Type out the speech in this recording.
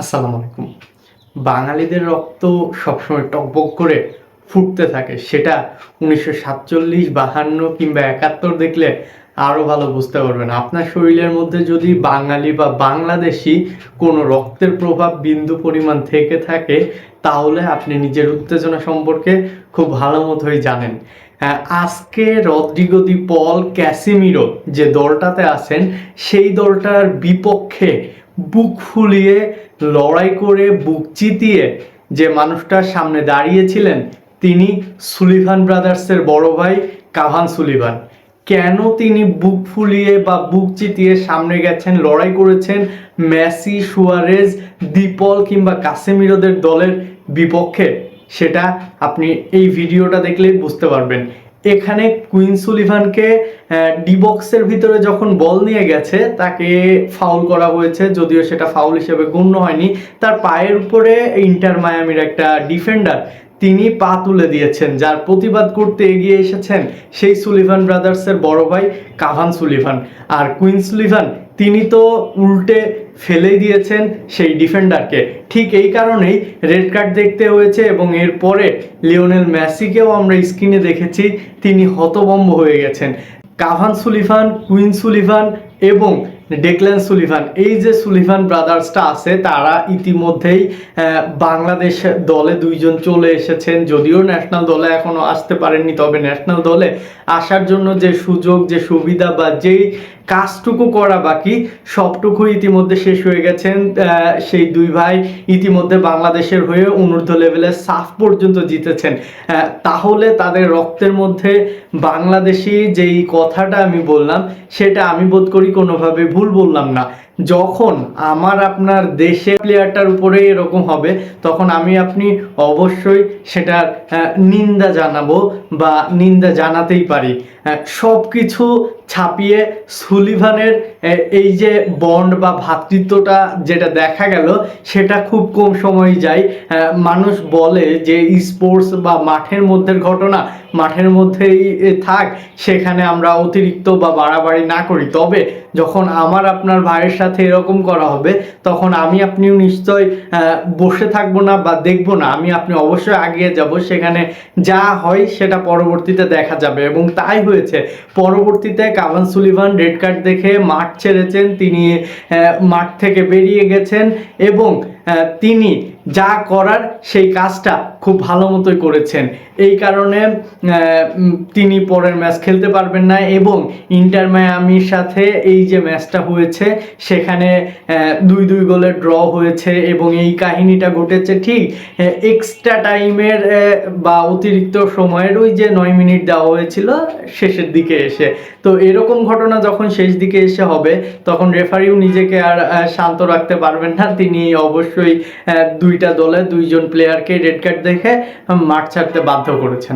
আসসালামু আলাইকুম। বাঙালিদের রক্ত সবসময় টগবগ করে ফুটতে থাকে। সেটা ১৯৪৭, ৫২ কিংবা ৭১ দেখলে আরও ভালো বুঝতে পারবেন। আপনার শরীরের মধ্যে যদি বাঙালি বা বাংলাদেশী কোনো রক্তের প্রভাব বিন্দু পরিমাণ থেকে থাকে, তাহলে আপনি নিজের উত্তেজনা সম্পর্কে খুব ভালো মতোই জানেন। হ্যাঁ, আজকে রদ্রিগো দি পল, ক্যাসিমিরো যে দলটাতে আছেন, সেই দলটার বিপক্ষে বুক ফুলিয়ে লড়াই করে বুক চিতিয়ে যে মানুষটার সামনে দাঁড়িয়েছিলেন, তিনি সুলিভান ব্রাদার্সের বড় ভাই কাভান সুলিভান। কেন তিনি বুক ফুলিয়ে বা বুক চিতিয়ে সামনে গেছেন, লড়াই করেছেন মেসি, সুয়ারেজ, দিপল কিংবা কাসেমিরোদের দলের বিপক্ষে, সেটা আপনি এই ভিডিওটা দেখলেই বুঝতে পারবেন। এখানে কুইন সুলিভানকে ডি বক্সের ভিতরে যখন বল নিয়ে গেছে, তাকে ফাউল করা হয়েছে, যদিও সেটা ফাউল হিসেবে গণ্য হয়নি। তার পায়ের উপরে ইন্টার মায়ামির একটা ডিফেন্ডার তিনি পা তুলে দিয়েছেন, যার প্রতিবাদ করতে এগিয়ে এসেছেন সেই সুলিভান ব্রাদার্সের বড় ভাই কাভান সুলিভান। আর কুইন সুলিভান তিনি তো উল্টে ফেলেই দিয়েছেন সেই ডিফেন্ডারকে। ঠিক এই কারণেই রেড কার্ড দেখতে হয়েছে, এবং এরপরে লিওনেল মেসিকেও আমরা স্ক্রিনে দেখেছি, তিনি হতভম্ব হয়ে গেছেন। কাভান সুলিভান, কুইন সুলিভান এবং ডেকল্যান সুলিভান, এই যে সুলিভান ব্রাদার্সটা আছে, তারা ইতিমধ্যেই বাংলাদেশ দলে দুইজন চলে এসেছেন। যদিও ন্যাশনাল দলে এখনো আসতে পারেননি, তবে ন্যাশনাল দলে আসার জন্য যে সুযোগ, যে সুবিধা বা যেই কাজটুকু করা বাকি, সবটুকু ইতিমধ্যে শেষ হয়ে গেছেন। সেই দুই ভাই ইতিমধ্যে বাংলাদেশের হয়ে অনূর্ধ্ব লেভেলের সাফ পর্যন্ত জিতেছেন। তাহলে তাদের রক্তের মধ্যে বাংলাদেশি যেই কথাটা আমি বললাম, সেটা আমি বোধ করি কোনোভাবে ভুল বললাম না। যখন আমার আপনার দেশে প্লেয়ারটার উপরে এরকম হবে, তখন আমি আপনি অবশ্যই সেটার নিন্দা জানাবো বা নিন্দা জানাতেই পারি। সব কিছু ছাপিয়ে সুলিভানের এই যে বন্ড বা ভ্রাতৃত্বটা যেটা দেখা গেল, সেটা খুব কম সময় যায়। মানুষ বলে যে স্পোর্টস বা মাঠের মধ্যের ঘটনা মাঠের মধ্যেই থাক, সেখানে আমরা অতিরিক্ত বা বাড়াবাড়ি না করি। তবে যখন আমার আপনার ভাইয়ের সাথে এরকম করা হবে, তখন আমি আপনিও নিশ্চয় বসে থাকবো না বা দেখবো না, আমি আপনি অবশ্যই এগিয়ে যাব। সেখানে যা হয় সেটা পরবর্তীতে দেখা যাবে, এবং তাই হয়েছে। পরবর্তীতে কাভান সুলিভান রেড কার্ড দেখে মাঠ ছেড়েছেন, তিনি মাঠ থেকে বেরিয়ে গেছেন, এবং তিনি যা করার সেই কাজটা খুব ভালো মতোই করেছেন। এই কারণে তিনি পরের ম্যাচ খেলতে পারবেন না, এবং ইন্টার মায়ামির সাথে এই যে ম্যাচটা হয়েছে, সেখানে 2-2 গোলের ড্র হয়েছে, এবং এই কাহিনীটা ঘটেছে ঠিক এক্সট্রা টাইমের বা অতিরিক্ত সময়ের ওই যে 9 মিনিট দেওয়া হয়েছিল শেষের দিকে এসে। তো এরকম ঘটনা যখন শেষ দিকে এসে হবে, তখন রেফারিও নিজেকে আর শান্ত রাখতে পারবেন না। তিনি অবশ্যই দুইটা দলে দুইজন প্লেয়ারকে রেড কার্ড দেখে মাঠ ছাড়তে বাধ্য করেছেন।